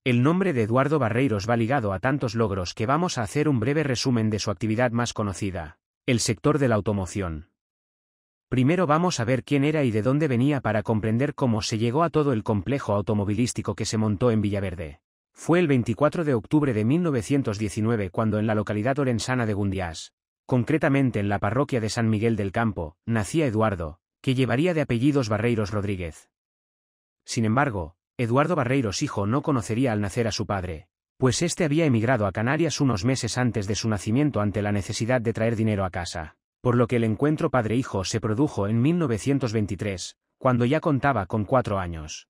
El nombre de Eduardo Barreiros va ligado a tantos logros que vamos a hacer un breve resumen de su actividad más conocida, el sector de la automoción. Primero vamos a ver quién era y de dónde venía para comprender cómo se llegó a todo el complejo automovilístico que se montó en Villaverde. Fue el 24 de octubre de 1919 cuando en la localidad orensana de Gundiás, concretamente en la parroquia de San Miguel del Campo, nacía Eduardo, que llevaría de apellidos Barreiros Rodríguez. Sin embargo, Eduardo Barreiros hijo no conocería al nacer a su padre, pues éste había emigrado a Canarias unos meses antes de su nacimiento ante la necesidad de traer dinero a casa, por lo que el encuentro padre-hijo se produjo en 1923, cuando ya contaba con 4 años.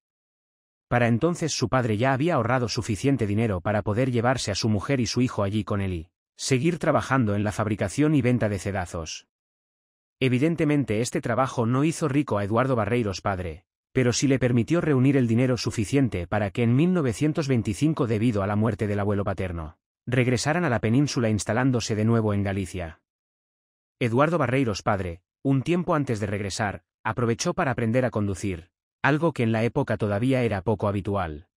Para entonces su padre ya había ahorrado suficiente dinero para poder llevarse a su mujer y su hijo allí con él y seguir trabajando en la fabricación y venta de cedazos. Evidentemente este trabajo no hizo rico a Eduardo Barreiros padre, pero sí le permitió reunir el dinero suficiente para que en 1925, debido a la muerte del abuelo paterno, regresaran a la península instalándose de nuevo en Galicia. Eduardo Barreiros padre, un tiempo antes de regresar, aprovechó para aprender a conducir, algo que en la época todavía era poco habitual.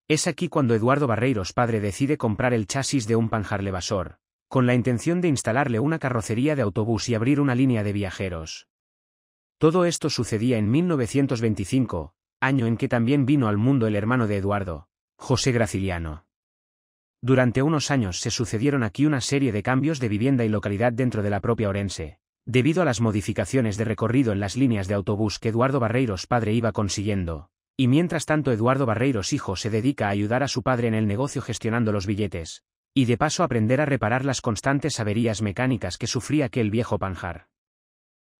Es aquí cuando Eduardo Barreiros padre decide comprar el chasis de un Panhard Levassor, con la intención de instalarle una carrocería de autobús y abrir una línea de viajeros. Todo esto sucedía en 1925, año en que también vino al mundo el hermano de Eduardo, José Graciliano. Durante unos años se sucedieron aquí una serie de cambios de vivienda y localidad dentro de la propia Orense, debido a las modificaciones de recorrido en las líneas de autobús que Eduardo Barreiros padre iba consiguiendo, y mientras tanto Eduardo Barreiros hijo se dedica a ayudar a su padre en el negocio gestionando los billetes, y de paso aprender a reparar las constantes averías mecánicas que sufría aquel viejo Panhard.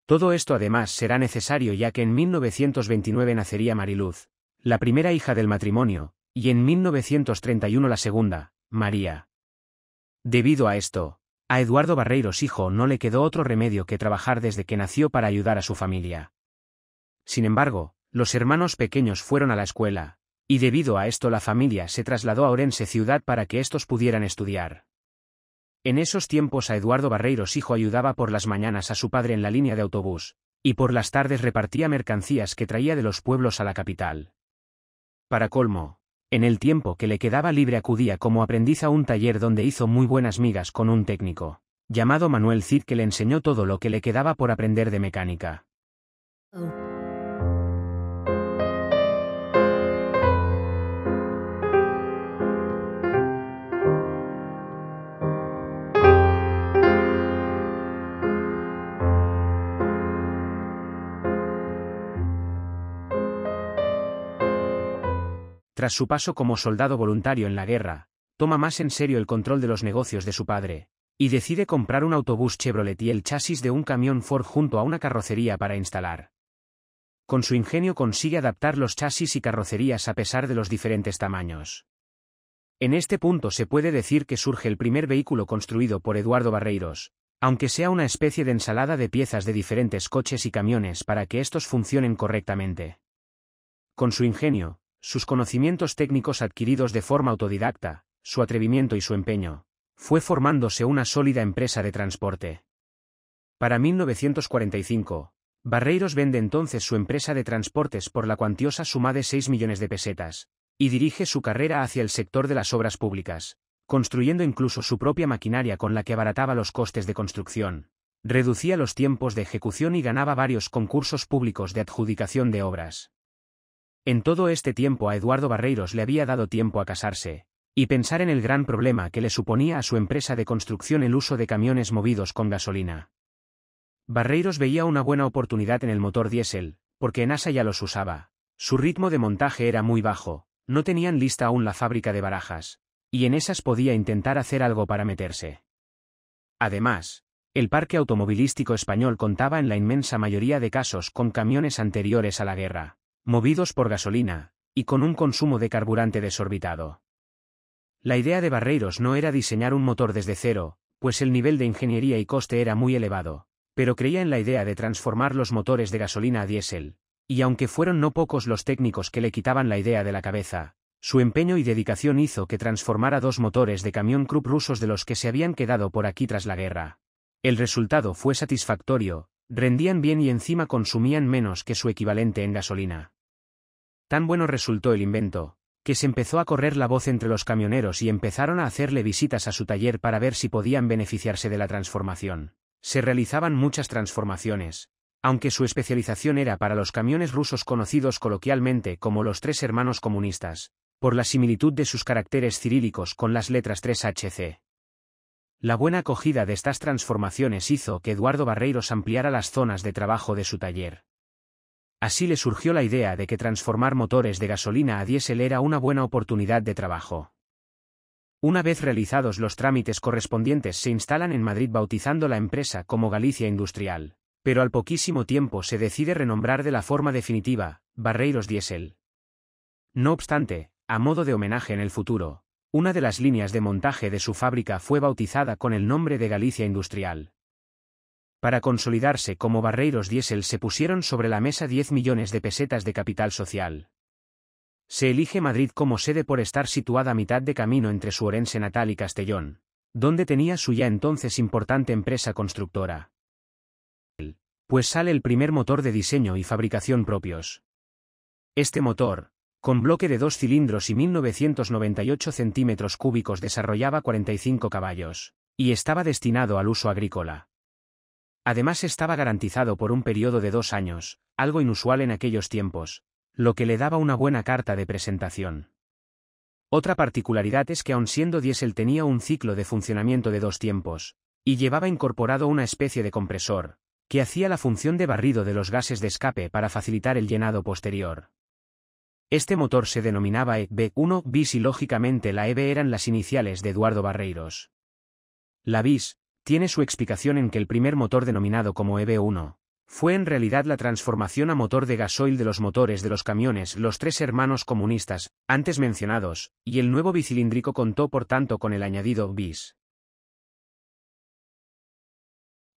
Todo esto además será necesario ya que en 1929 nacería Mariluz, la primera hija del matrimonio, y en 1931 la segunda, María. Debido a esto, a Eduardo Barreiros hijo no le quedó otro remedio que trabajar desde que nació para ayudar a su familia. Sin embargo, los hermanos pequeños fueron a la escuela, y debido a esto la familia se trasladó a Orense ciudad para que estos pudieran estudiar. En esos tiempos a Eduardo Barreiros hijo ayudaba por las mañanas a su padre en la línea de autobús, y por las tardes repartía mercancías que traía de los pueblos a la capital. Para colmo, en el tiempo que le quedaba libre acudía como aprendiz a un taller donde hizo muy buenas migas con un técnico, llamado Manuel Cid, que le enseñó todo lo que le quedaba por aprender de mecánica. Tras su paso como soldado voluntario en la guerra, toma más en serio el control de los negocios de su padre, y decide comprar un autobús Chevrolet y el chasis de un camión Ford junto a una carrocería para instalar. Con su ingenio consigue adaptar los chasis y carrocerías a pesar de los diferentes tamaños. En este punto se puede decir que surge el primer vehículo construido por Eduardo Barreiros, aunque sea una especie de ensalada de piezas de diferentes coches y camiones para que estos funcionen correctamente. Con su ingenio, sus conocimientos técnicos adquiridos de forma autodidacta, su atrevimiento y su empeño, fue formándose una sólida empresa de transporte. Para 1945, Barreiros vende entonces su empresa de transportes por la cuantiosa suma de 6 millones de pesetas, y dirige su carrera hacia el sector de las obras públicas, construyendo incluso su propia maquinaria con la que abarataba los costes de construcción, reducía los tiempos de ejecución y ganaba varios concursos públicos de adjudicación de obras. En todo este tiempo a Eduardo Barreiros le había dado tiempo a casarse, y pensar en el gran problema que le suponía a su empresa de construcción el uso de camiones movidos con gasolina. Barreiros veía una buena oportunidad en el motor diésel, porque en ASA ya los usaba, su ritmo de montaje era muy bajo, no tenían lista aún la fábrica de barajas, y en esas podía intentar hacer algo para meterse. Además, el parque automovilístico español contaba en la inmensa mayoría de casos con camiones anteriores a la guerra, movidos por gasolina, y con un consumo de carburante desorbitado. La idea de Barreiros no era diseñar un motor desde cero, pues el nivel de ingeniería y coste era muy elevado, pero creía en la idea de transformar los motores de gasolina a diésel, y aunque fueron no pocos los técnicos que le quitaban la idea de la cabeza, su empeño y dedicación hizo que transformara 2 motores de camión Krupp rusos de los que se habían quedado por aquí tras la guerra. El resultado fue satisfactorio, rendían bien y encima consumían menos que su equivalente en gasolina. Tan bueno resultó el invento, que se empezó a correr la voz entre los camioneros y empezaron a hacerle visitas a su taller para ver si podían beneficiarse de la transformación. Se realizaban muchas transformaciones, aunque su especialización era para los camiones rusos conocidos coloquialmente como los Tres Hermanos Comunistas, por la similitud de sus caracteres cirílicos con las letras 3HC. La buena acogida de estas transformaciones hizo que Eduardo Barreiros ampliara las zonas de trabajo de su taller. Así le surgió la idea de que transformar motores de gasolina a diésel era una buena oportunidad de trabajo. Una vez realizados los trámites correspondientes se instalan en Madrid bautizando la empresa como Galicia Industrial, pero al poquísimo tiempo se decide renombrar de la forma definitiva, Barreiros Diesel. No obstante, a modo de homenaje en el futuro, una de las líneas de montaje de su fábrica fue bautizada con el nombre de Galicia Industrial. Para consolidarse como Barreiros Diesel se pusieron sobre la mesa 10 millones de pesetas de capital social. Se elige Madrid como sede por estar situada a mitad de camino entre su Orense natal y Castellón, donde tenía su ya entonces importante empresa constructora. Pues sale el primer motor de diseño y fabricación propios. Este motor, con bloque de 2 cilindros y 1998 centímetros cúbicos, desarrollaba 45 caballos, y estaba destinado al uso agrícola. Además estaba garantizado por un periodo de 2 años, algo inusual en aquellos tiempos, lo que le daba una buena carta de presentación. Otra particularidad es que aun siendo diésel tenía un ciclo de funcionamiento de 2 tiempos, y llevaba incorporado una especie de compresor, que hacía la función de barrido de los gases de escape para facilitar el llenado posterior. Este motor se denominaba EB1 bis y lógicamente la EB eran las iniciales de Eduardo Barreiros. La bis tiene su explicación en que el primer motor denominado como EB1 fue en realidad la transformación a motor de gasoil de los motores de los camiones Los Tres Hermanos Comunistas, antes mencionados, y el nuevo bicilíndrico contó por tanto con el añadido bis.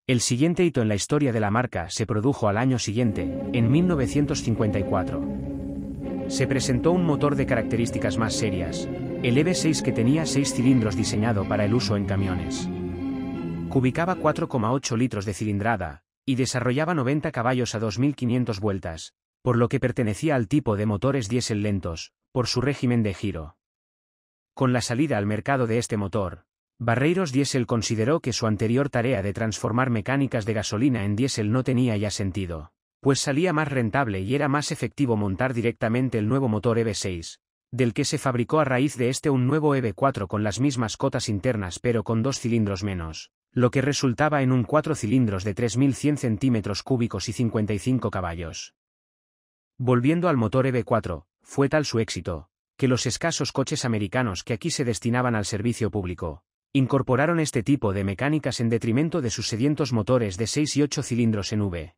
El siguiente hito en la historia de la marca se produjo al año siguiente, en 1954. Se presentó un motor de características más serias, el EB6 que tenía 6 cilindros diseñado para el uso en camiones. Cubicaba 4,8 litros de cilindrada, y desarrollaba 90 caballos a 2.500 vueltas, por lo que pertenecía al tipo de motores diésel lentos, por su régimen de giro. Con la salida al mercado de este motor, Barreiros Diesel consideró que su anterior tarea de transformar mecánicas de gasolina en diésel no tenía ya sentido, pues salía más rentable y era más efectivo montar directamente el nuevo motor EB6, del que se fabricó a raíz de este un nuevo EB4 con las mismas cotas internas pero con 2 cilindros menos, lo que resultaba en un 4 cilindros de 3.100 centímetros cúbicos y 55 caballos. Volviendo al motor EB4, fue tal su éxito, que los escasos coches americanos que aquí se destinaban al servicio público, incorporaron este tipo de mecánicas en detrimento de sus sedientos motores de 6 y 8 cilindros en V.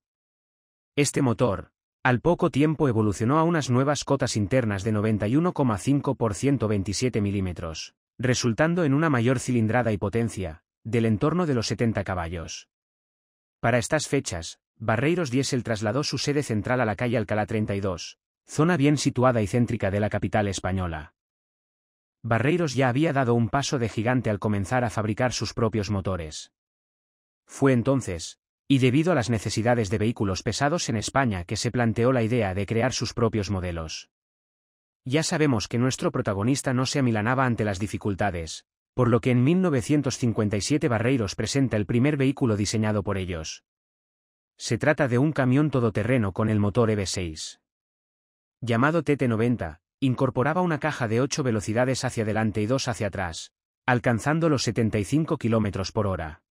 Este motor, al poco tiempo evolucionó a unas nuevas cotas internas de 91,5 por 127 milímetros, resultando en una mayor cilindrada y potencia, del entorno de los 70 caballos. Para estas fechas, Barreiros Diesel trasladó su sede central a la calle Alcalá 32, zona bien situada y céntrica de la capital española. Barreiros ya había dado un paso de gigante al comenzar a fabricar sus propios motores. Fue entonces, y debido a las necesidades de vehículos pesados en España, que se planteó la idea de crear sus propios modelos. Ya sabemos que nuestro protagonista no se amilanaba ante las dificultades, por lo que en 1957 Barreiros presenta el primer vehículo diseñado por ellos. Se trata de un camión todoterreno con el motor EB6. Llamado TT90, incorporaba una caja de 8 velocidades hacia adelante y 2 hacia atrás, alcanzando los 75 km por hora.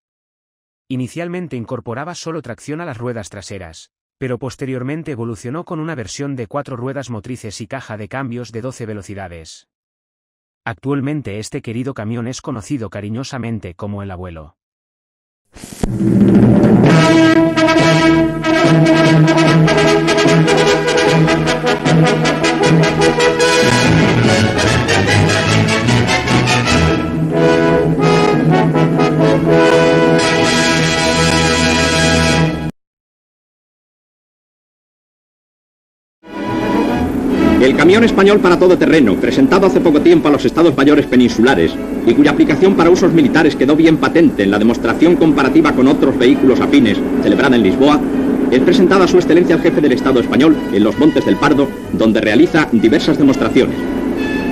Inicialmente incorporaba solo tracción a las ruedas traseras, pero posteriormente evolucionó con una versión de 4 ruedas motrices y caja de cambios de 12 velocidades. Actualmente este querido camión es conocido cariñosamente como el Abuelo. El camión español para todoterreno, presentado hace poco tiempo a los Estados Mayores peninsulares y cuya aplicación para usos militares quedó bien patente en la demostración comparativa con otros vehículos afines celebrada en Lisboa, es presentada a su excelencia el jefe del Estado español en los Montes del Pardo, donde realiza diversas demostraciones.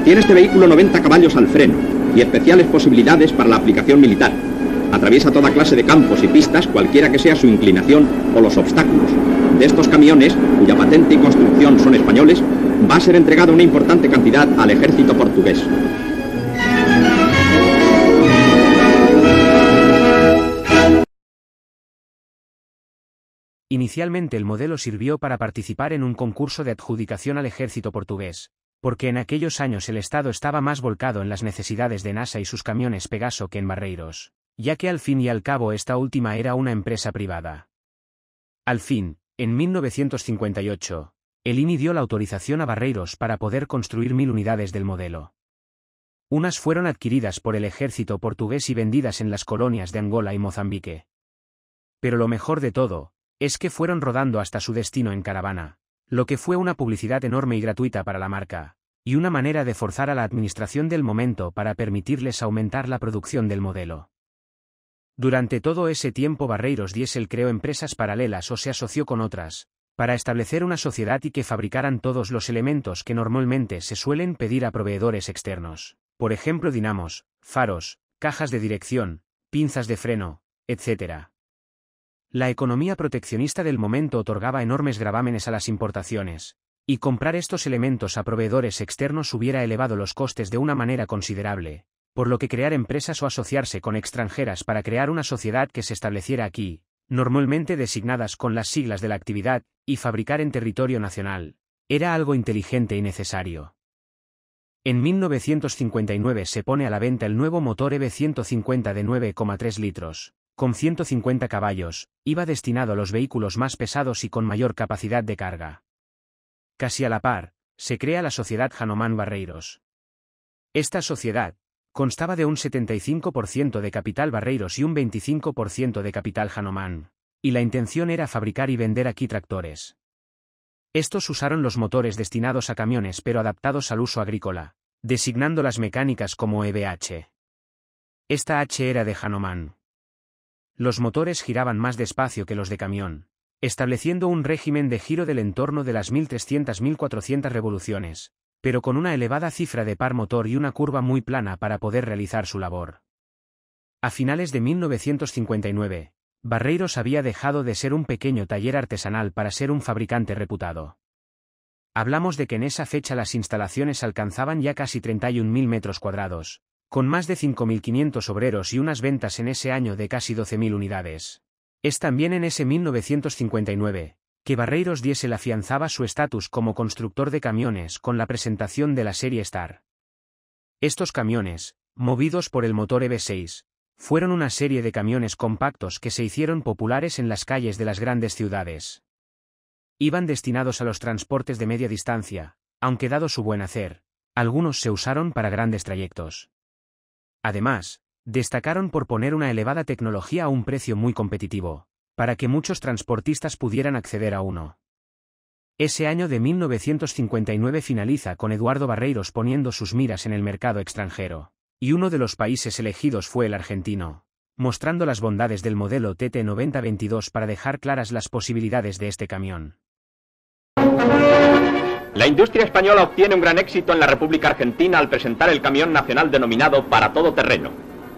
Tiene este vehículo 90 caballos al freno y especiales posibilidades para la aplicación militar. Atraviesa toda clase de campos y pistas, cualquiera que sea su inclinación o los obstáculos. De estos camiones, cuya patente y construcción son españoles, va a ser entregada una importante cantidad al ejército portugués. Inicialmente el modelo sirvió para participar en un concurso de adjudicación al ejército portugués, porque en aquellos años el Estado estaba más volcado en las necesidades de NASA y sus camiones Pegaso que en Barreiros, ya que al fin y al cabo esta última era una empresa privada. Al fin, en 1958, el INI dio la autorización a Barreiros para poder construir 1000 unidades del modelo. Unas fueron adquiridas por el ejército portugués y vendidas en las colonias de Angola y Mozambique. Pero lo mejor de todo, es que fueron rodando hasta su destino en caravana, lo que fue una publicidad enorme y gratuita para la marca, y una manera de forzar a la administración del momento para permitirles aumentar la producción del modelo. Durante todo ese tiempo Barreiros Diesel creó empresas paralelas o se asoció con otras, para establecer una sociedad y que fabricaran todos los elementos que normalmente se suelen pedir a proveedores externos, por ejemplo dinamos, faros, cajas de dirección, pinzas de freno, etc. La economía proteccionista del momento otorgaba enormes gravámenes a las importaciones, y comprar estos elementos a proveedores externos hubiera elevado los costes de una manera considerable, por lo que crear empresas o asociarse con extranjeras para crear una sociedad que se estableciera aquí, normalmente designadas con las siglas de la actividad, y fabricar en territorio nacional, era algo inteligente y necesario. En 1959 se pone a la venta el nuevo motor EV150 de 9,3 litros. Con 150 caballos, iba destinado a los vehículos más pesados y con mayor capacidad de carga. Casi a la par, se crea la sociedad Hanomán Barreiros. Esta sociedad constaba de un 75% de capital Barreiros y un 25% de capital Hanomán, y la intención era fabricar y vender aquí tractores. Estos usaron los motores destinados a camiones pero adaptados al uso agrícola, designando las mecánicas como EVH. Esta H era de Hanomán. Los motores giraban más despacio que los de camión, estableciendo un régimen de giro del entorno de las 1300-1400 revoluciones, pero con una elevada cifra de par motor y una curva muy plana para poder realizar su labor. A finales de 1959, Barreiros había dejado de ser un pequeño taller artesanal para ser un fabricante reputado. Hablamos de que en esa fecha las instalaciones alcanzaban ya casi 31.000 metros cuadrados. Con más de 5.500 obreros y unas ventas en ese año de casi 12.000 unidades. Es también en ese 1959, que Barreiros Diesel afianzaba su estatus como constructor de camiones con la presentación de la serie Star. Estos camiones, movidos por el motor EV6, fueron una serie de camiones compactos que se hicieron populares en las calles de las grandes ciudades. Iban destinados a los transportes de media distancia, aunque dado su buen hacer, algunos se usaron para grandes trayectos. Además, destacaron por poner una elevada tecnología a un precio muy competitivo, para que muchos transportistas pudieran acceder a uno. Ese año de 1959 finaliza con Eduardo Barreiros poniendo sus miras en el mercado extranjero, y uno de los países elegidos fue el argentino, mostrando las bondades del modelo TT9022 para dejar claras las posibilidades de este camión. La industria española obtiene un gran éxito en la República Argentina al presentar el camión nacional denominado Para Todo Terreno.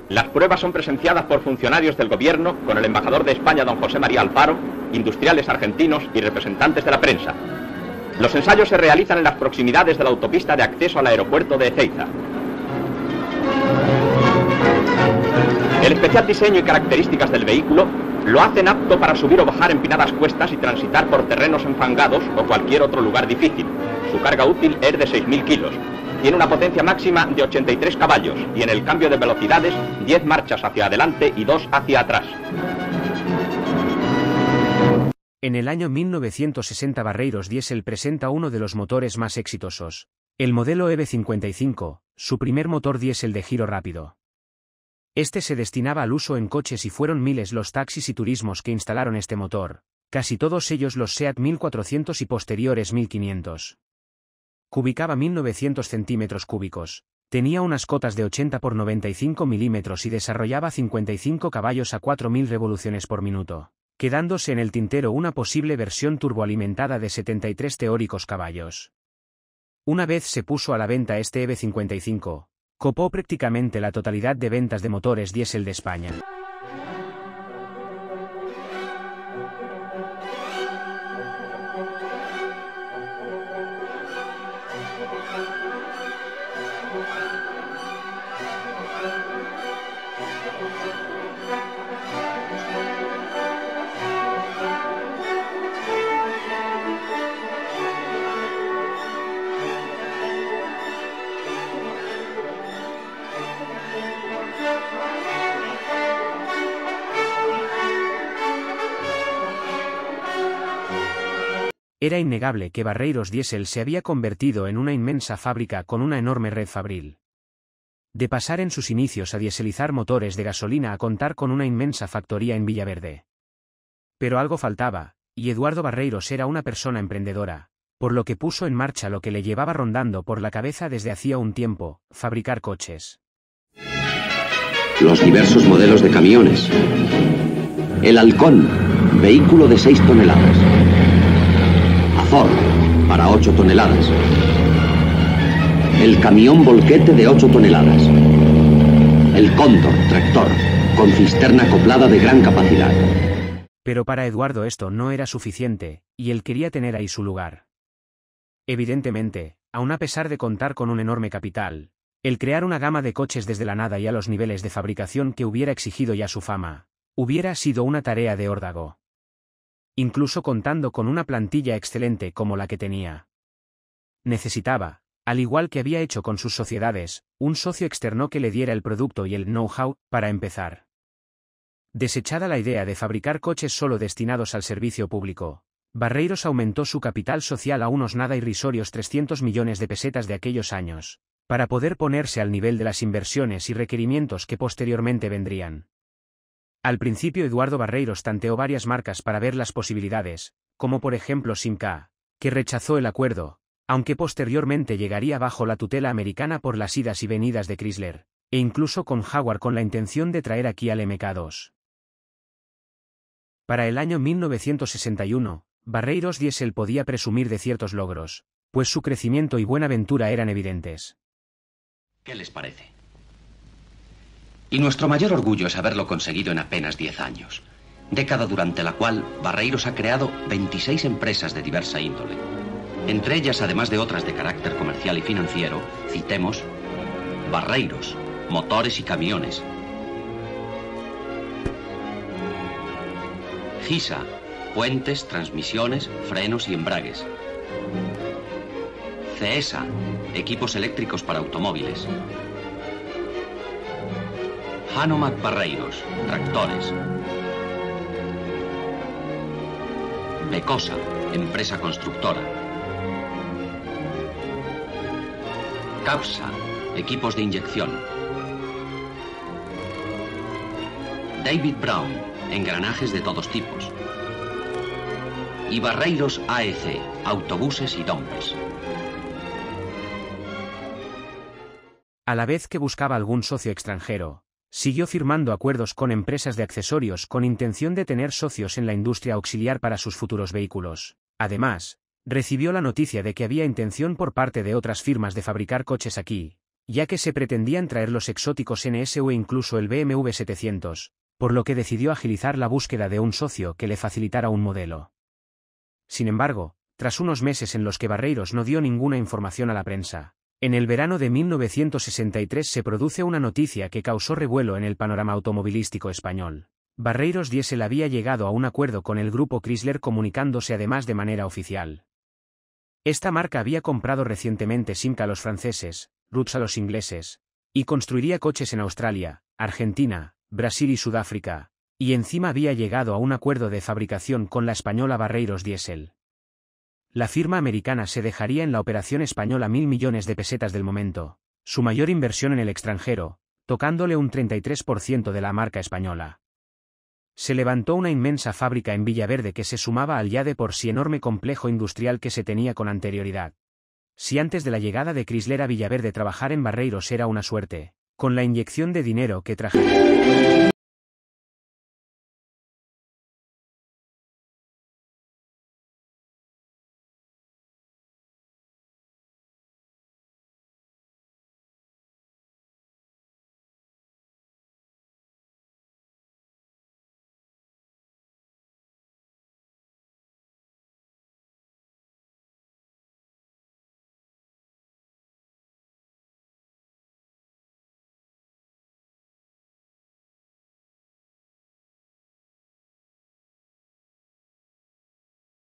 Las pruebas son presenciadas por funcionarios del gobierno, con el embajador de España, don José María Alfaro, industriales argentinos y representantes de la prensa. Los ensayos se realizan en las proximidades de la autopista de acceso al aeropuerto de Ezeiza. El especial diseño y características del vehículo lo hacen apto para subir o bajar empinadas cuestas y transitar por terrenos enfangados o cualquier otro lugar difícil. Su carga útil es de 6.000 kilos. Tiene una potencia máxima de 83 caballos y en el cambio de velocidades 10 marchas hacia adelante y 2 hacia atrás. En el año 1960 Barreiros Diesel presenta uno de los motores más exitosos, el modelo EV55, su primer motor diésel de giro rápido. Este se destinaba al uso en coches y fueron miles los taxis y turismos que instalaron este motor, casi todos ellos los SEAT 1400 y posteriores 1500. Cubicaba 1900 centímetros cúbicos, tenía unas cotas de 80 por 95 milímetros y desarrollaba 55 caballos a 4000 revoluciones por minuto, quedándose en el tintero una posible versión turboalimentada de 73 teóricos caballos. Una vez se puso a la venta este EV55, copó prácticamente la totalidad de ventas de motores diésel de España. Era innegable que Barreiros Diesel se había convertido en una inmensa fábrica con una enorme red fabril. De pasar en sus inicios a dieselizar motores de gasolina a contar con una inmensa factoría en Villaverde. Pero algo faltaba, y Eduardo Barreiros era una persona emprendedora, por lo que puso en marcha lo que le llevaba rondando por la cabeza desde hacía un tiempo: fabricar coches. Los diversos modelos de camiones. El Halcón, vehículo de 6 toneladas. Azor, para 8 toneladas. El camión volquete de 8 toneladas. El Cóndor, tractor, con cisterna acoplada de gran capacidad. Pero para Eduardo esto no era suficiente, y él quería tener ahí su lugar. Evidentemente, aun a pesar de contar con un enorme capital, el crear una gama de coches desde la nada y a los niveles de fabricación que hubiera exigido ya su fama, hubiera sido una tarea de órdago. Incluso contando con una plantilla excelente como la que tenía. Necesitaba, al igual que había hecho con sus sociedades, un socio externo que le diera el producto y el know-how, para empezar. Desechada la idea de fabricar coches solo destinados al servicio público, Barreiros aumentó su capital social a unos nada irrisorios 300 millones de pesetas de aquellos años, para poder ponerse al nivel de las inversiones y requerimientos que posteriormente vendrían. Al principio Eduardo Barreiros tanteó varias marcas para ver las posibilidades, como por ejemplo Simca, que rechazó el acuerdo, aunque posteriormente llegaría bajo la tutela americana por las idas y venidas de Chrysler, e incluso con Jaguar con la intención de traer aquí al MK2. Para el año 1961, Barreiros Diesel podía presumir de ciertos logros, pues su crecimiento y buena ventura eran evidentes. ¿Qué les parece? Y nuestro mayor orgullo es haberlo conseguido en apenas 10 años, década durante la cual Barreiros ha creado 26 empresas de diversa índole. Entre ellas, además de otras de carácter comercial y financiero, citemos Barreiros, motores y camiones; Gisa, puentes, transmisiones, frenos y embragues; Ceesa, equipos eléctricos para automóviles; Hanomag Barreiros, tractores; Becosa, empresa constructora; Capsa, equipos de inyección; David Brown, engranajes de todos tipos; y Barreiros AEC, autobuses y dumpers. A la vez que buscaba algún socio extranjero, siguió firmando acuerdos con empresas de accesorios con intención de tener socios en la industria auxiliar para sus futuros vehículos. Además, recibió la noticia de que había intención por parte de otras firmas de fabricar coches aquí, ya que se pretendían traer los exóticos NS o incluso el BMW 700, por lo que decidió agilizar la búsqueda de un socio que le facilitara un modelo. Sin embargo, tras unos meses en los que Barreiros no dio ninguna información a la prensa, en el verano de 1963 se produce una noticia que causó revuelo en el panorama automovilístico español. Barreiros Diesel había llegado a un acuerdo con el grupo Chrysler, comunicándose además de manera oficial. Esta marca había comprado recientemente Simca a los franceses, Roots a los ingleses, y construiría coches en Australia, Argentina, Brasil y Sudáfrica, y encima había llegado a un acuerdo de fabricación con la española Barreiros Diesel. La firma americana se dejaría en la operación española 1.000 millones de pesetas del momento, su mayor inversión en el extranjero, tocándole un 33% de la marca española. Se levantó una inmensa fábrica en Villaverde que se sumaba al ya de por sí enorme complejo industrial que se tenía con anterioridad. Si antes de la llegada de Chrysler a Villaverde trabajar en Barreiros era una suerte, con la inyección de dinero que trajeron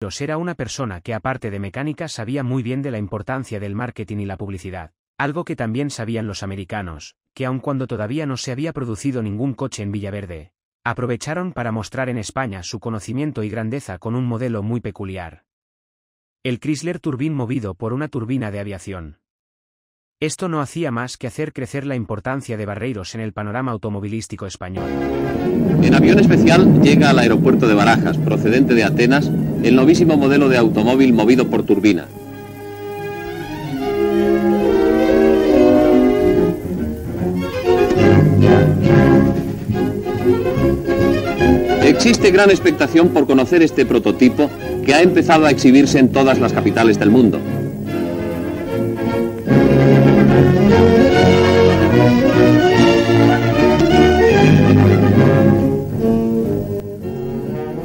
Era una persona que aparte de mecánica sabía muy bien de la importancia del marketing y la publicidad, algo que también sabían los americanos, que aun cuando todavía no se había producido ningún coche en Villaverde, aprovecharon para mostrar en España su conocimiento y grandeza con un modelo muy peculiar. El Chrysler Turbine movido por una turbina de aviación. Esto no hacía más que hacer crecer la importancia de Barreiros en el panorama automovilístico español. En avión especial llega al aeropuerto de Barajas, procedente de Atenas, el novísimo modelo de automóvil movido por turbina. Existe gran expectación por conocer este prototipo que ha empezado a exhibirse en todas las capitales del mundo.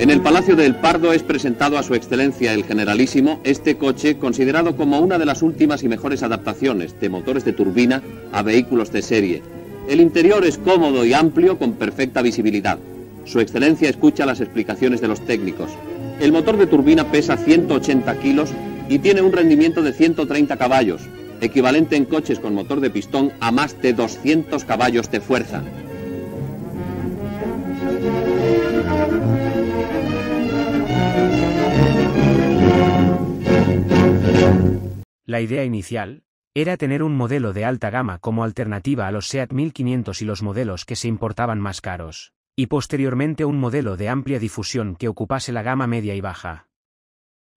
En el Palacio del Pardo es presentado a su excelencia el Generalísimo este coche considerado como una de las últimas y mejores adaptaciones de motores de turbina a vehículos de serie. El interior es cómodo y amplio con perfecta visibilidad. Su excelencia escucha las explicaciones de los técnicos. El motor de turbina pesa 180 kilos y tiene un rendimiento de 130 caballos, equivalente en coches con motor de pistón a más de 200 caballos de fuerza. La idea inicial era tener un modelo de alta gama como alternativa a los Seat 1500 y los modelos que se importaban más caros, y posteriormente un modelo de amplia difusión que ocupase la gama media y baja.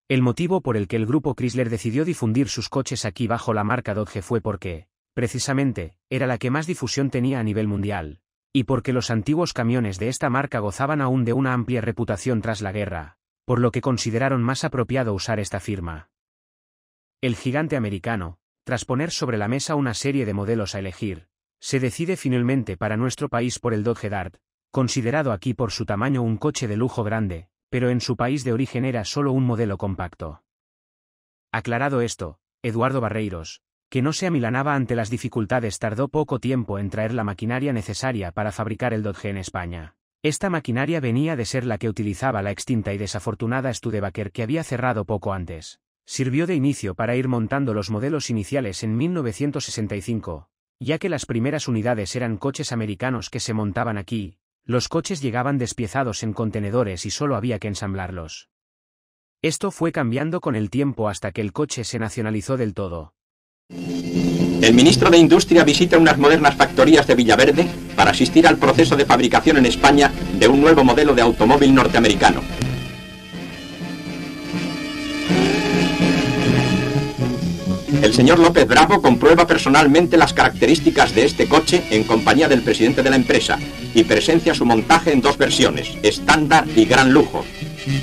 El motivo por el que el grupo Chrysler decidió difundir sus coches aquí bajo la marca Dodge fue porque, precisamente, era la que más difusión tenía a nivel mundial, y porque los antiguos camiones de esta marca gozaban aún de una amplia reputación tras la guerra, por lo que consideraron más apropiado usar esta firma. El gigante americano, tras poner sobre la mesa una serie de modelos a elegir, se decide finalmente para nuestro país por el Dodge Dart, considerado aquí por su tamaño un coche de lujo grande, pero en su país de origen era solo un modelo compacto. Aclarado esto, Eduardo Barreiros, que no se amilanaba ante las dificultades, tardó poco tiempo en traer la maquinaria necesaria para fabricar el Dodge en España. Esta maquinaria venía de ser la que utilizaba la extinta y desafortunada Studebaker que había cerrado poco antes. Sirvió de inicio para ir montando los modelos iniciales en 1965, ya que las primeras unidades eran coches americanos que se montaban aquí. Los coches llegaban despiezados en contenedores y solo había que ensamblarlos. Esto fue cambiando con el tiempo hasta que el coche se nacionalizó del todo. El ministro de Industria visita unas modernas factorías de Villaverde para asistir al proceso de fabricación en España de un nuevo modelo de automóvil norteamericano. El señor López Bravo comprueba personalmente las características de este coche en compañía del presidente de la empresa y presencia su montaje en dos versiones, estándar y gran lujo.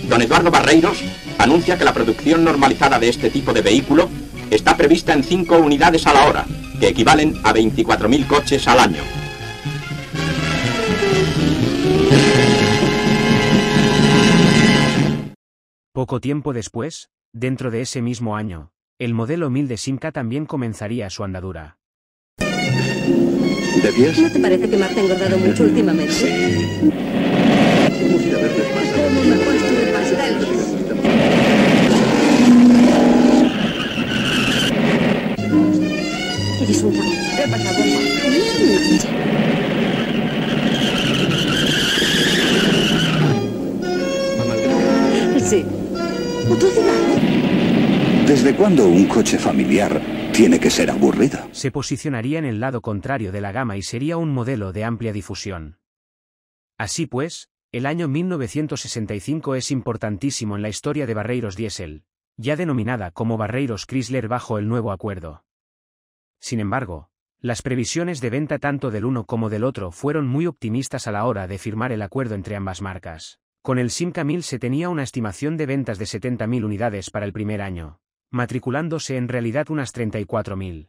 Don Eduardo Barreiros anuncia que la producción normalizada de este tipo de vehículo está prevista en 5 unidades a la hora, que equivalen a 24.000 coches al año. Poco tiempo después, dentro de ese mismo año, el modelo 1000 de Simca también comenzaría su andadura. ¿De pies? ¿No te parece que Marta ha engordado mucho últimamente? Sí. Vamos a ir a verles más a Como mejor estuve pasteles. Eres un cabrón. ¿Qué pasa, bomba? Sí. ¿Otro cigarro? ¿Desde cuándo un coche familiar tiene que ser aburrido? Se posicionaría en el lado contrario de la gama y sería un modelo de amplia difusión. Así pues, el año 1965 es importantísimo en la historia de Barreiros Diesel, ya denominada como Barreiros Chrysler bajo el nuevo acuerdo. Sin embargo, las previsiones de venta tanto del uno como del otro fueron muy optimistas a la hora de firmar el acuerdo entre ambas marcas. Con el Simca 1000 se tenía una estimación de ventas de 70.000 unidades para el primer año, matriculándose en realidad unas 34.000.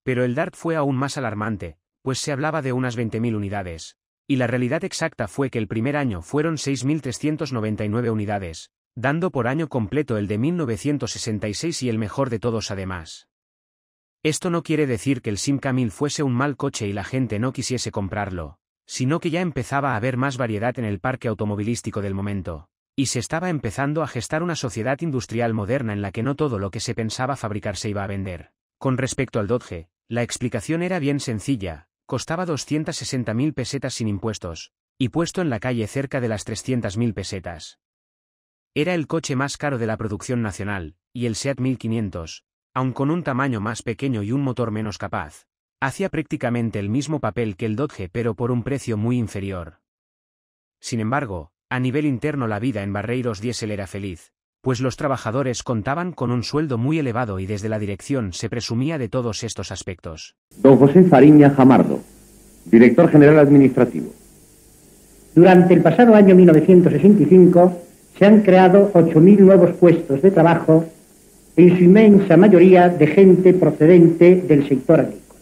Pero el Dart fue aún más alarmante, pues se hablaba de unas 20.000 unidades, y la realidad exacta fue que el primer año fueron 6.399 unidades, dando por año completo el de 1966 y el mejor de todos además. Esto no quiere decir que el Simca 1000 fuese un mal coche y la gente no quisiese comprarlo, sino que ya empezaba a haber más variedad en el parque automovilístico del momento, y se estaba empezando a gestar una sociedad industrial moderna en la que no todo lo que se pensaba fabricar se iba a vender. Con respecto al Dodge, la explicación era bien sencilla, costaba 260.000 pesetas sin impuestos, y puesto en la calle cerca de las 300.000 pesetas. Era el coche más caro de la producción nacional, y el Seat 1500, aun con un tamaño más pequeño y un motor menos capaz, hacía prácticamente el mismo papel que el Dodge pero por un precio muy inferior. Sin embargo, a nivel interno la vida en Barreiros Diesel era feliz, pues los trabajadores contaban con un sueldo muy elevado y desde la dirección se presumía de todos estos aspectos. Don José Fariña Jamardo, director general administrativo. Durante el pasado año 1965 se han creado 8.000 nuevos puestos de trabajo, en su inmensa mayoría de gente procedente del sector agrícola.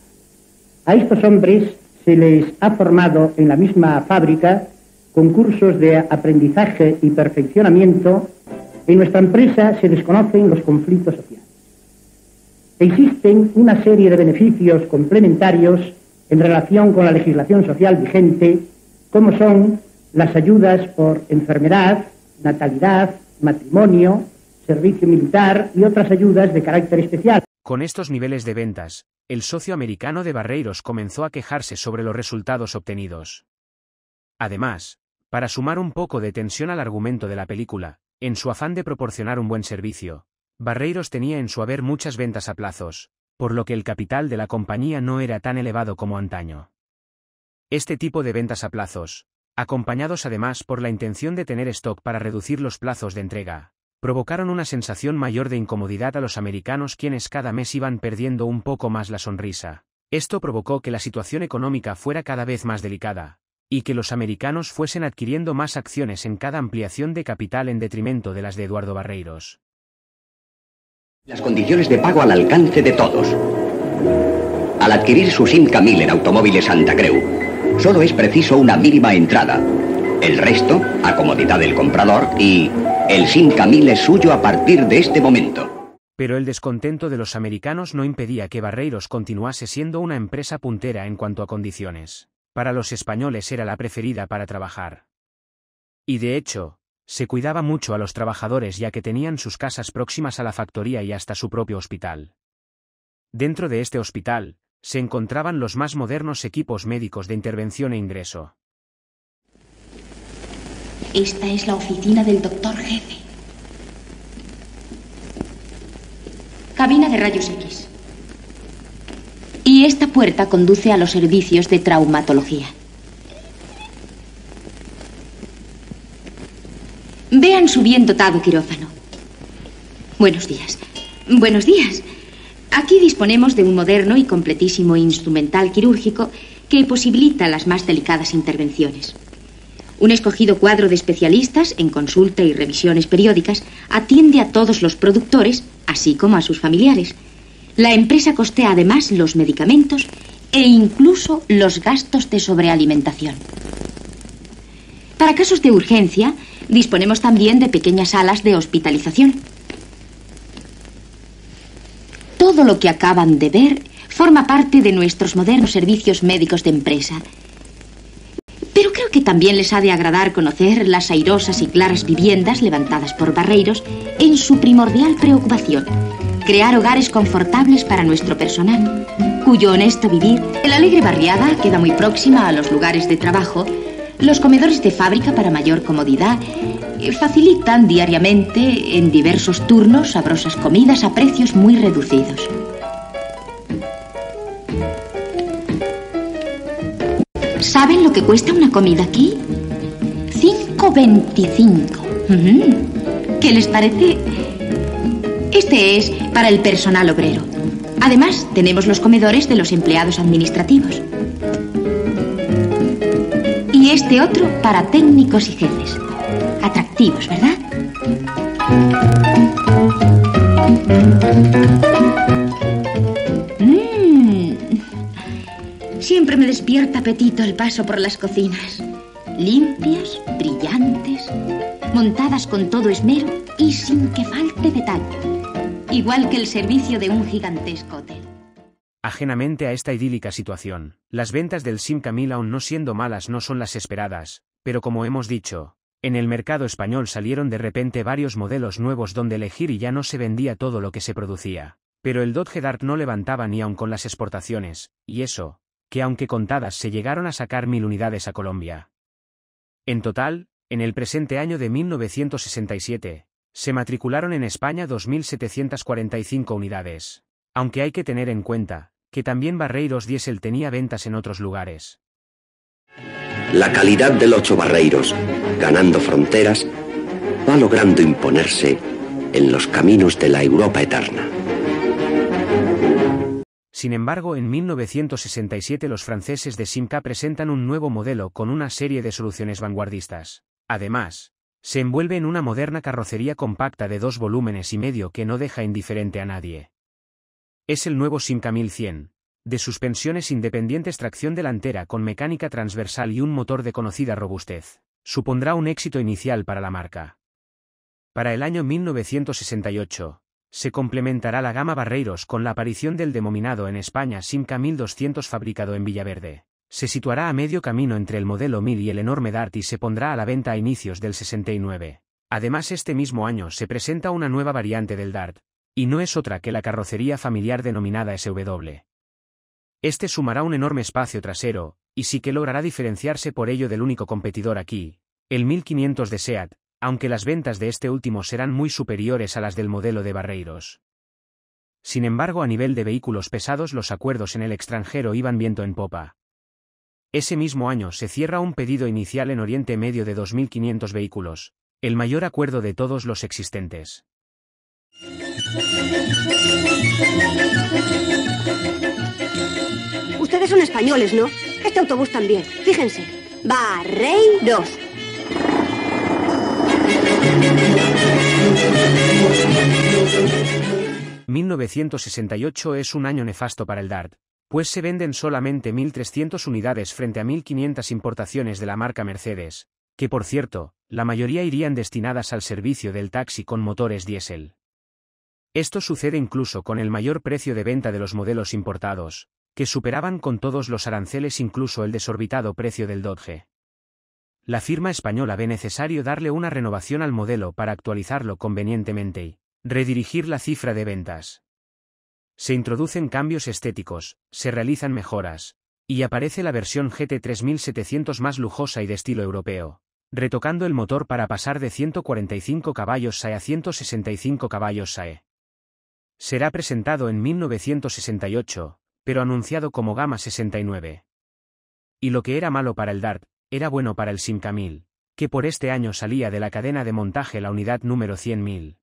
A estos hombres se les ha formado en la misma fábrica con cursos de aprendizaje y perfeccionamiento. En nuestra empresa se desconocen los conflictos sociales. Existen una serie de beneficios complementarios en relación con la legislación social vigente, como son las ayudas por enfermedad, natalidad, matrimonio, servicio militar y otras ayudas de carácter especial. Con estos niveles de ventas, el socio americano de Barreiros comenzó a quejarse sobre los resultados obtenidos. Además, para sumar un poco de tensión al argumento de la película, en su afán de proporcionar un buen servicio, Barreiros tenía en su haber muchas ventas a plazos, por lo que el capital de la compañía no era tan elevado como antaño. Este tipo de ventas a plazos, acompañados además por la intención de tener stock para reducir los plazos de entrega, provocaron una sensación mayor de incomodidad a los americanos, quienes cada mes iban perdiendo un poco más la sonrisa. Esto provocó que la situación económica fuera cada vez más delicada, y que los americanos fuesen adquiriendo más acciones en cada ampliación de capital en detrimento de las de Eduardo Barreiros. Las condiciones de pago al alcance de todos. Al adquirir su Simca 1000 en Automóviles Santa Creu, solo es preciso una mínima entrada. El resto, a comodidad del comprador, y el Simca 1000 es suyo a partir de este momento. Pero el descontento de los americanos no impedía que Barreiros continuase siendo una empresa puntera en cuanto a condiciones. Para los españoles era la preferida para trabajar. Y de hecho, se cuidaba mucho a los trabajadores, ya que tenían sus casas próximas a la factoría y hasta su propio hospital. Dentro de este hospital, se encontraban los más modernos equipos médicos de intervención e ingreso. Esta es la oficina del doctor jefe. Cabina de rayos X. Y esta puerta conduce a los servicios de traumatología. Vean su bien dotado quirófano. Buenos días. Buenos días. Aquí disponemos de un moderno y completísimo instrumental quirúrgico que posibilita las más delicadas intervenciones. Un escogido cuadro de especialistas en consulta y revisiones periódicas atiende a todos los productores, así como a sus familiares. La empresa costea además los medicamentos e incluso los gastos de sobrealimentación. Para casos de urgencia, disponemos también de pequeñas salas de hospitalización. Todo lo que acaban de ver forma parte de nuestros modernos servicios médicos de empresa. Pero creo que también les ha de agradar conocer las airosas y claras viviendas levantadas por Barreiros en su primordial preocupación: crear hogares confortables para nuestro personal, cuyo honesto vivir. La alegre barriada queda muy próxima a los lugares de trabajo. Los comedores de fábrica, para mayor comodidad, facilitan diariamente en diversos turnos sabrosas comidas a precios muy reducidos. ¿Saben lo que cuesta una comida aquí? 5,25. ¿Qué les parece? Este es para el personal obrero. Además, tenemos los comedores de los empleados administrativos. Y este otro para técnicos y jefes. Atractivos, ¿verdad? Siempre me despierta apetito el paso por las cocinas. Limpias, brillantes, montadas con todo esmero y sin que falte detalle. Igual que el servicio de un gigantesco hotel. Ajenamente a esta idílica situación, las ventas del Simca 1000, aun no siendo malas, no son las esperadas, pero como hemos dicho, En el mercado español salieron de repente varios modelos nuevos donde elegir y ya no se vendía todo lo que se producía. Pero el Dodge Dart no levantaba ni aun con las exportaciones, y eso, que aunque contadas se llegaron a sacar 1000 unidades a Colombia. En total, en el presente año de 1967, se matricularon en España 2745 unidades. Aunque hay que tener en cuenta, que también Barreiros Diesel tenía ventas en otros lugares. La calidad del 8 Barreiros, ganando fronteras, va logrando imponerse en los caminos de la Europa eterna. Sin embargo, en 1967 los franceses de Simca presentan un nuevo modelo con una serie de soluciones vanguardistas. Además, se envuelve en una moderna carrocería compacta de 2 volúmenes y medio que no deja indiferente a nadie. Es el nuevo Simca 1100, de suspensiones independientes, tracción delantera con mecánica transversal y un motor de conocida robustez. Supondrá un éxito inicial para la marca. Para el año 1968, se complementará la gama Barreiros con la aparición del denominado en España Simca 1200 fabricado en Villaverde. Se situará a medio camino entre el modelo 1000 y el enorme Dart y se pondrá a la venta a inicios del 69. Además, este mismo año se presenta una nueva variante del Dart, y no es otra que la carrocería familiar denominada SW. Este sumará un enorme espacio trasero, y sí que logrará diferenciarse por ello del único competidor aquí, el 1500 de SEAT, aunque las ventas de este último serán muy superiores a las del modelo de Barreiros. Sin embargo, a nivel de vehículos pesados los acuerdos en el extranjero iban viento en popa. Ese mismo año se cierra un pedido inicial en Oriente Medio de 2.500 vehículos, el mayor acuerdo de todos los existentes. Ustedes son españoles, ¿no? Este autobús también. Fíjense. Barreiros. 1968 es un año nefasto para el Dart, pues se venden solamente 1.300 unidades frente a 1.500 importaciones de la marca Mercedes, que por cierto, la mayoría irían destinadas al servicio del taxi con motores diésel. Esto sucede incluso con el mayor precio de venta de los modelos importados, que superaban con todos los aranceles incluso el desorbitado precio del Dodge. La firma española ve necesario darle una renovación al modelo para actualizarlo convenientemente y redirigir la cifra de ventas. Se introducen cambios estéticos, se realizan mejoras, y aparece la versión GT 3700 más lujosa y de estilo europeo, retocando el motor para pasar de 145 caballos SAE a 165 caballos SAE. Será presentado en 1968, pero anunciado como Gama 69. Y lo que era malo para el Dart, era bueno para el Simca 1000, que por este año salía de la cadena de montaje la unidad número 100.000.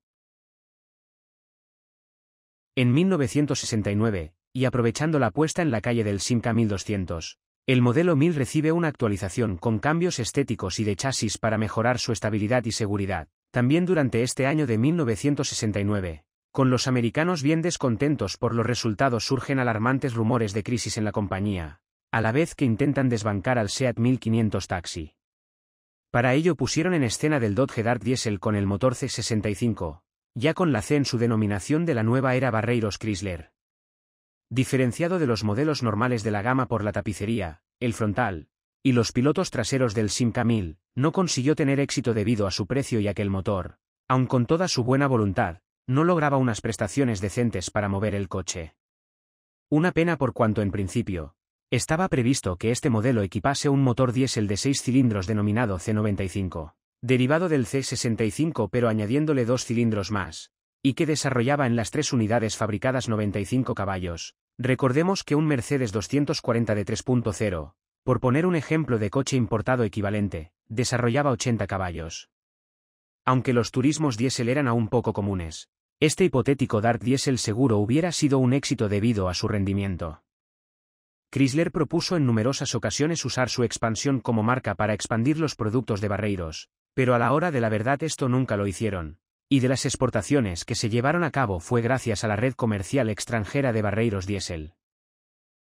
En 1969, y aprovechando la puesta en la calle del Simca 1200, el modelo 1000 recibe una actualización con cambios estéticos y de chasis para mejorar su estabilidad y seguridad. También durante este año de 1969, con los americanos bien descontentos por los resultados, surgen alarmantes rumores de crisis en la compañía, a la vez que intentan desbancar al SEAT 1500 Taxi. Para ello pusieron en escena del Dodge Dart Diesel con el motor C65, ya con la C en su denominación de la nueva era Barreiros Chrysler. Diferenciado de los modelos normales de la gama por la tapicería, el frontal, y los pilotos traseros del Simca 1000, no consiguió tener éxito debido a su precio y a que el motor, aun con toda su buena voluntad, no lograba unas prestaciones decentes para mover el coche. Una pena por cuanto en principio, estaba previsto que este modelo equipase un motor diésel de 6 cilindros denominado C95. Derivado del C65 pero añadiéndole 2 cilindros más, y que desarrollaba en las 3 unidades fabricadas 95 caballos. Recordemos que un Mercedes 240 de 3.0, por poner un ejemplo de coche importado equivalente, desarrollaba 80 caballos. Aunque los turismos diésel eran aún poco comunes, este hipotético Dart diésel seguro hubiera sido un éxito debido a su rendimiento. Chrysler propuso en numerosas ocasiones usar su expansión como marca para expandir los productos de Barreiros, pero a la hora de la verdad esto nunca lo hicieron, y de las exportaciones que se llevaron a cabo fue gracias a la red comercial extranjera de Barreiros Diesel.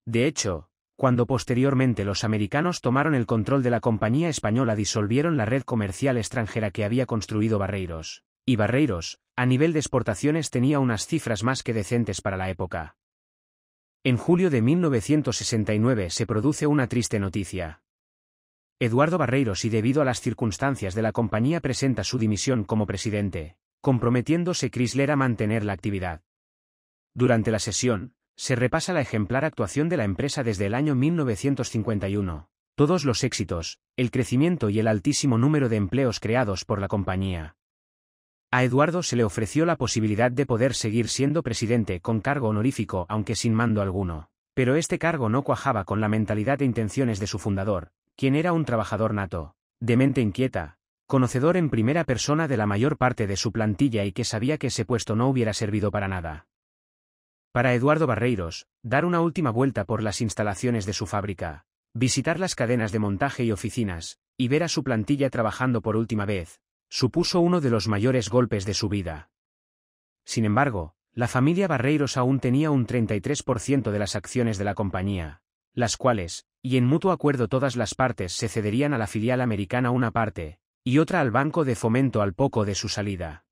De hecho, cuando posteriormente los americanos tomaron el control de la compañía española, disolvieron la red comercial extranjera que había construido Barreiros, y Barreiros, a nivel de exportaciones tenía unas cifras más que decentes para la época. En julio de 1969 se produce una triste noticia. Eduardo Barreiros, y debido a las circunstancias de la compañía, presenta su dimisión como presidente, comprometiéndose Chrysler a mantener la actividad. Durante la sesión, se repasa la ejemplar actuación de la empresa desde el año 1951, todos los éxitos, el crecimiento y el altísimo número de empleos creados por la compañía. A Eduardo se le ofreció la posibilidad de poder seguir siendo presidente con cargo honorífico aunque sin mando alguno, pero este cargo no cuajaba con la mentalidad e intenciones de su fundador, quien era un trabajador nato, de mente inquieta, conocedor en primera persona de la mayor parte de su plantilla y que sabía que ese puesto no hubiera servido para nada. Para Eduardo Barreiros, dar una última vuelta por las instalaciones de su fábrica, visitar las cadenas de montaje y oficinas, y ver a su plantilla trabajando por última vez, supuso uno de los mayores golpes de su vida. Sin embargo, la familia Barreiros aún tenía un 33% de las acciones de la compañía, las cuales, y en mutuo acuerdo todas las partes, se cederían a la filial americana una parte, y otra al Banco de Fomento al poco de su salida.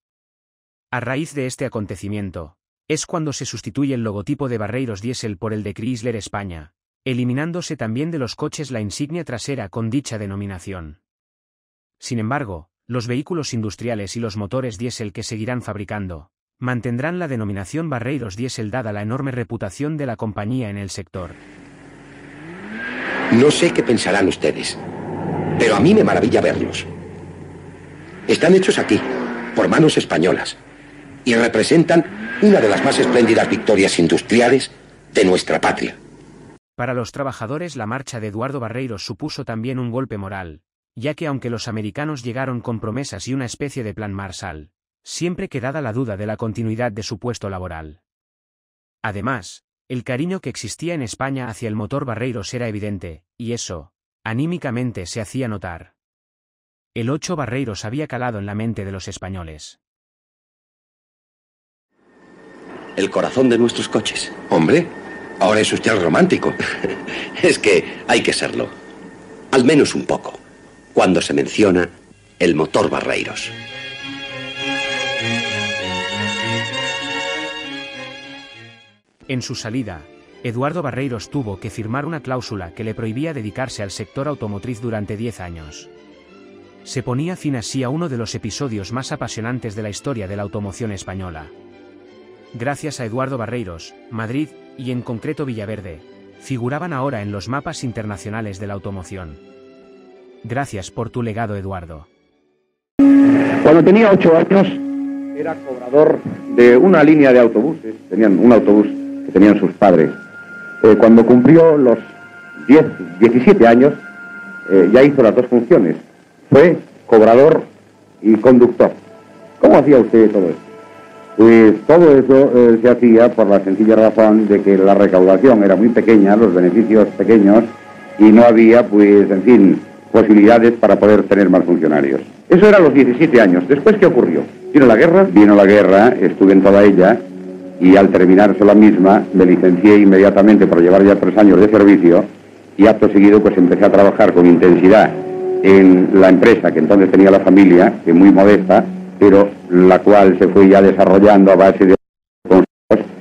A raíz de este acontecimiento, es cuando se sustituye el logotipo de Barreiros Diesel por el de Chrysler España, eliminándose también de los coches la insignia trasera con dicha denominación. Sin embargo, los vehículos industriales y los motores diésel que seguirán fabricando, mantendrán la denominación Barreiros Diesel dada la enorme reputación de la compañía en el sector. No sé qué pensarán ustedes, pero a mí me maravilla verlos. Están hechos aquí, por manos españolas, y representan una de las más espléndidas victorias industriales de nuestra patria. Para los trabajadores, la marcha de Eduardo Barreiros supuso también un golpe moral, ya que aunque los americanos llegaron con promesas y una especie de plan Marshall, siempre quedaba la duda de la continuidad de su puesto laboral. Además, el cariño que existía en España hacia el motor Barreiros era evidente, y eso, anímicamente, se hacía notar. El 8 Barreiros había calado en la mente de los españoles. El corazón de nuestros coches. Hombre, ahora es usted el romántico. Es que hay que serlo. Al menos un poco, cuando se menciona el motor Barreiros. En su salida, Eduardo Barreiros tuvo que firmar una cláusula que le prohibía dedicarse al sector automotriz durante 10 años. Se ponía fin así a uno de los episodios más apasionantes de la historia de la automoción española. Gracias a Eduardo Barreiros, Madrid, y en concreto Villaverde, figuraban ahora en los mapas internacionales de la automoción. Gracias por tu legado, Eduardo. Cuando tenía 8 años, era cobrador de una línea de autobuses. Tenían un autobús que tenían sus padres. Cuando cumplió los 17 años, ya hizo las dos funciones. Fue cobrador y conductor. ¿Cómo hacía usted todo esto? Pues todo eso se hacía por la sencilla razón de que la recaudación era muy pequeña, los beneficios pequeños, y no había, pues, en fin, posibilidades para poder tener más funcionarios. Eso era a los 17 años. ¿Después qué ocurrió? ¿Vino la guerra? Vino la guerra, estuve en toda ella, y al terminarse la misma, me licencié inmediatamente por llevar ya 3 años de servicio, y acto seguido, pues empecé a trabajar con intensidad en la empresa que entonces tenía la familia, que muy modesta, pero la cual se fue ya desarrollando a base de consejos,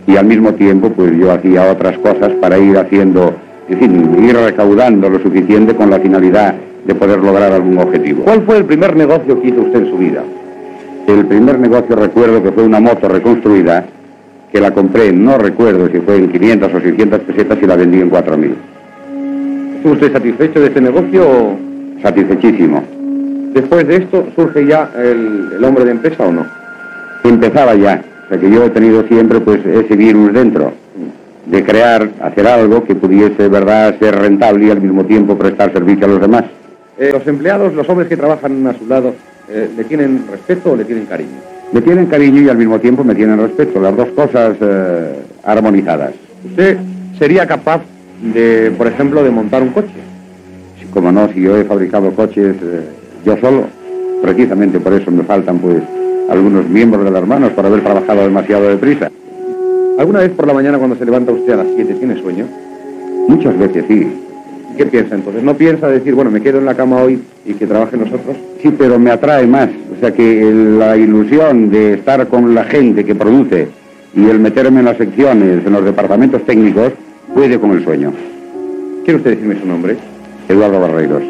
y al mismo tiempo pues yo hacía otras cosas para ir haciendo, en fin, ir recaudando lo suficiente con la finalidad de poder lograr algún objetivo. ¿Cuál fue el primer negocio que hizo usted en su vida? El primer negocio recuerdo que fue una moto reconstruida, que la compré, no recuerdo si fue en 500 o 600 pesetas y la vendí en 4.000. ¿Estuvo usted satisfecho de este negocio? Satisfechísimo. ¿Después de esto surge ya el hombre de empresa o no? Empezaba ya, o sea que yo he tenido siempre pues ese virus dentro, de crear, hacer algo que pudiese, verdad, ser rentable y al mismo tiempo prestar servicio a los demás. ¿Los empleados, los hombres que trabajan a su lado, le tienen respeto o le tienen cariño? Me tienen cariño y al mismo tiempo me tienen respeto, las dos cosas armonizadas. ¿Usted sería capaz de, por ejemplo, de montar un coche? Sí, como no, si yo he fabricado coches yo solo, precisamente por eso me faltan pues algunos miembros de las manos por haber trabajado demasiado deprisa. ¿Alguna vez por la mañana cuando se levanta usted a las 7 tiene sueño? Muchas veces sí. ¿Qué piensa entonces? ¿No piensa decir, bueno, me quedo en la cama hoy y que trabaje nosotros? Sí, pero me atrae más. O sea que la ilusión de estar con la gente que produce y el meterme en las secciones, en los departamentos técnicos, puede con el sueño. ¿Quiere usted decirme su nombre? Eduardo Barreiros.